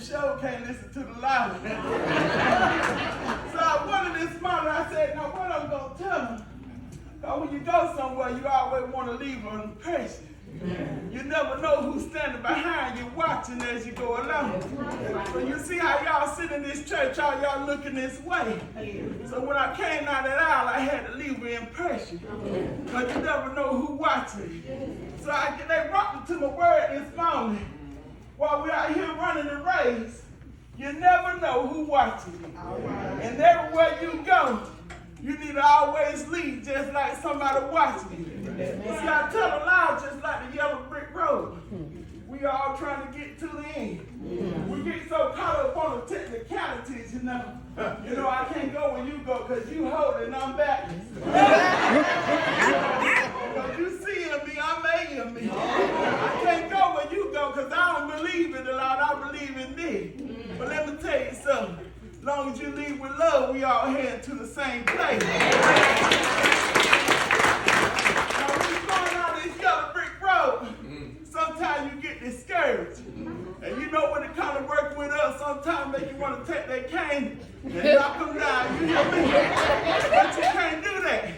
sure can't listen to the loud. So I wanted this morning, I said, now what I'm going to tell them? Because when you go somewhere, you always want to leave an impression. You never know who's standing behind you watching as you go along. So you see how y'all sit in this church, y'all looking this way. So when I came down that aisle, I had to leave an impression. But you never know who watching. So they brought me to my word this morning. While we're out here running the race, you never know who watching you. And everywhere you go, you need to always lead just like somebody watching you. See, I tell a lie just like the yellow brick road. We all trying to get to the end. We get so caught up on the technicalities, you know. I can't go where you go because you hold it and I'm back. Because you see in me, I'm A in me. I can't go where you go because I don't believe in the Lord, I believe in thee. But let me tell you something. As long as you lead with love, we all head to the same place. Now, when you're going down this yellow brick road, sometimes you get discouraged. And you know when it comes to work with us, sometimes make you want to take that cane and knock them down. You hear me? But you can't do that.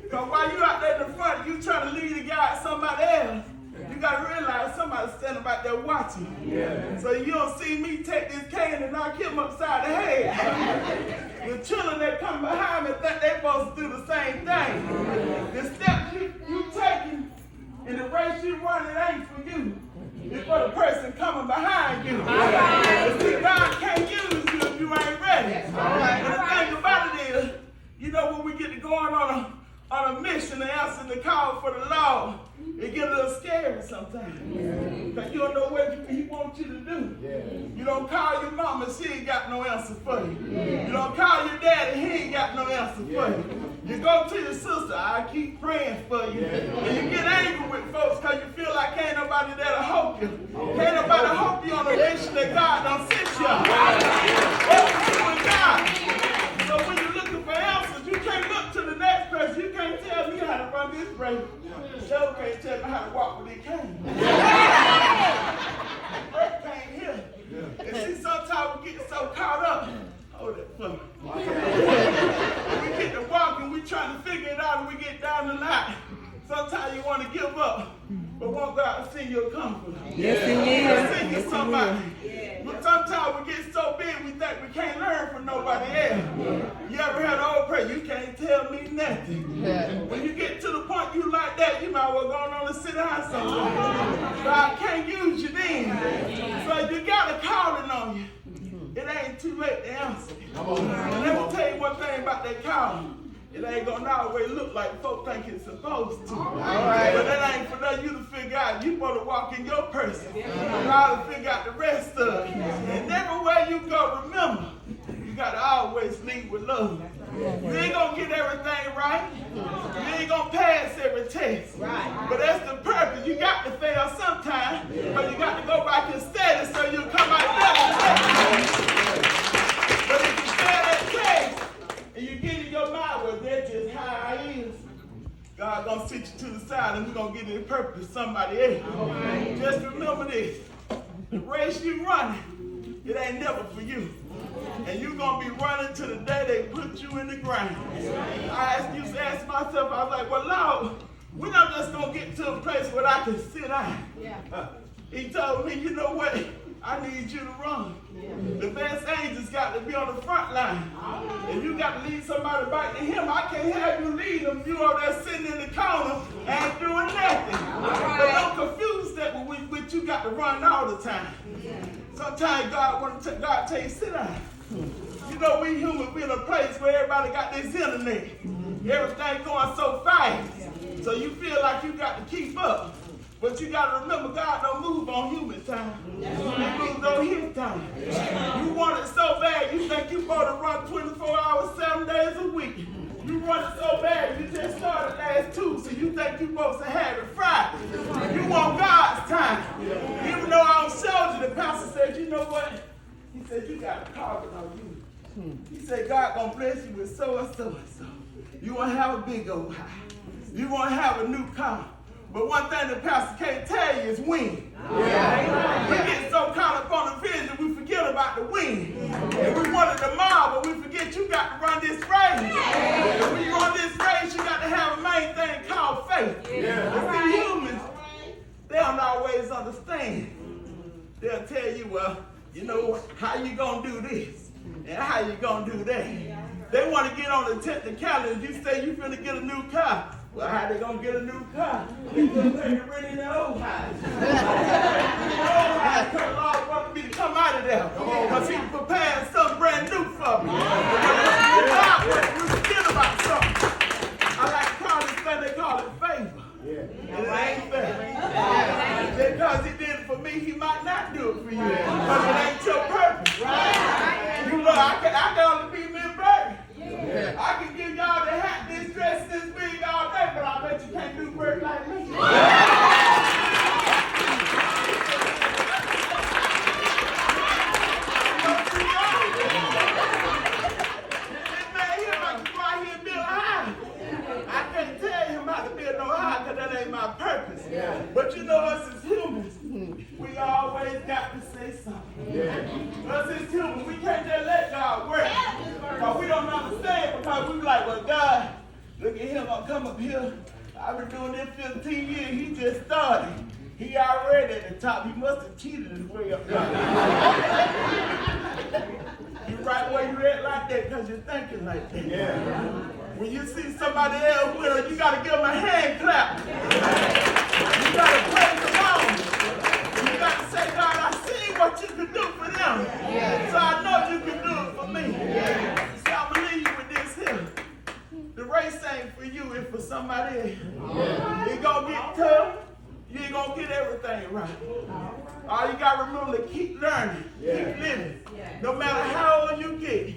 Because while you out there in the front, you trying to lead a guy at somebody else. You got to realize somebody's standing back there watching. So you don't see me take this cane and knock him upside the head. The children that come behind me think they're supposed to do the same thing. The steps you taking and the race you running ain't for you. It's for the person coming behind you. See, God can't use you if you ain't ready. And the thing about it is, when we get to going on a mission and answering the call for the Lord, it get a little scary sometimes. Because you don't know what he wants you to do. You don't call your mama, she ain't got no answer for you. You don't call your daddy, he ain't got no answer for you. You go to your sister, I keep praying for you. And you get angry with folks because you feel like ain't nobody there to help you. Ain't nobody help you on the mission that God done sent you on. That's you and God. So when you're looking for answers, you can't look to the next person. You can't tell me how to run this race. Joe can't tell me how to walk with his cane. Bert came here. And see, sometimes we get so caught up. Hold that for me. We get to walking, we trying to figure it out, and we get down the line. Sometimes you want to give up, but won't God send you a comfort? Yes, He will. Send you somebody. But sometimes we get so big we think we can't learn from nobody else. You ever heard the old prayer? You can't tell me nothing. When you get to the point you like that, you might as well go on and sit down somewhere. God can't use you then. So you got a calling on you. It ain't too late to answer. And let me tell you one thing about that calling. It ain't gonna always look like folks think it's supposed to. But that ain't for you to figure out. You want to walk in your person. You gotta figure out the rest of it. And everywhere you go, remember, you gotta always lead with love. You ain't gonna get everything right. You ain't gonna pass every test. But that's the purpose. You got to fail sometime, but you got to go back and study so you'll come out better. But if you fail that test, and you get in your mind, well, that's just how I is, God gonna sit you to the side and we're gonna get in purpose to somebody else. Just remember this. The race you running, it ain't never for you. And you're gonna be running to the day they put you in the ground. I used to ask myself, I was like, well, Lord, we're not just gonna get to a place where I can sit down. He told me, you know what? I need you to run. The best angels got to be on the front line. And you got to lead somebody back to him. I can't have you lead them. You over there sitting in the corner ain't doing nothing. But don't confuse that with you got to run all the time. Sometimes God tell you, sit down. We human, we in a place where everybody got this internet. Everything going so fast. So you feel like you got to keep up. But you got to remember, God don't move on human time. He moves on his time. You want it so bad, you think you're supposed to run 24 hours, 7 days a week. You run it so bad, you just started last Tuesday, you think you're supposed to have it Friday. You want God's time. Even though I don't show you, the pastor said, you know what? He said, you got a calling on you. He said, God gonna bless you with so and so and so. You want to have a big old house. You want to have a new car. But one thing the pastor can't tell you is when. We get so caught up on the vision, we forget they'll tell you, well, you know, how you gonna do this and how you gonna do that. They want to get on the technicalities. You say you finna get a new car. Well, how they gonna get a new car? They gonna pay to rent in their old house. The old house, because the Lord wanted me to come out of there. Because He prepared something brand new for me. God wants you to forget about something. I like to call this thing, they call it favor. And it ain't fair. Because He did it for me, He might not do it for you. Because it ain't your purpose. You know, I can only be Ms.Bert. I can give y'all the hat, this dress, this big all day, but I bet you can't do work like me. It man here like to go out here and build a house. I can't tell him how to build no house because that ain't my purpose. But you know us as humans, we always got to say something. Us as humans, we can't just let God work. Because we don't understand, because we be like, well, God, look at him, I'm come up here. I've been doing this 15 years, he just started. He already at the top. He must have cheated his way up there. You right where you at like that because you're thinking like that. When you see somebody else with it, you got to give them a hand clap. You got to praise them on. You got to say, God, I see what you can do for them. So I know you can do it for me. So I'm going to leave you with this here. The race ain't for you, it's for somebody else. It's going to get tough. You ain't going to get everything right. All you got to remember to keep learning, keep living. No matter how old you get,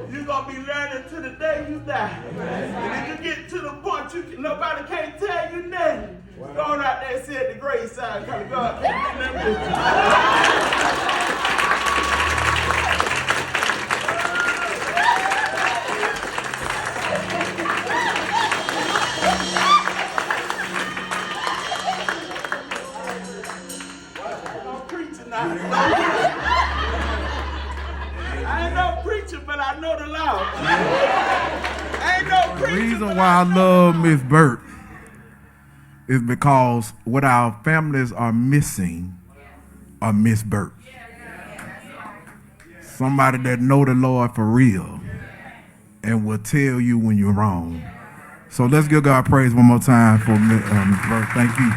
you're going to be learning till the day you die. And if you get to the point nobody can't tell you nothing, go on out there and sit at the graveside because God can't do nothing with you. I ain't no preacher, but I know the law. I ain't no preacher. The reason why I love Ms.Bert is because what our families are missing are Ms.Bert. Somebody that know the Lord for real and will tell you when you're wrong. So let's give God praise one more time for Ms.Bert. Thank you.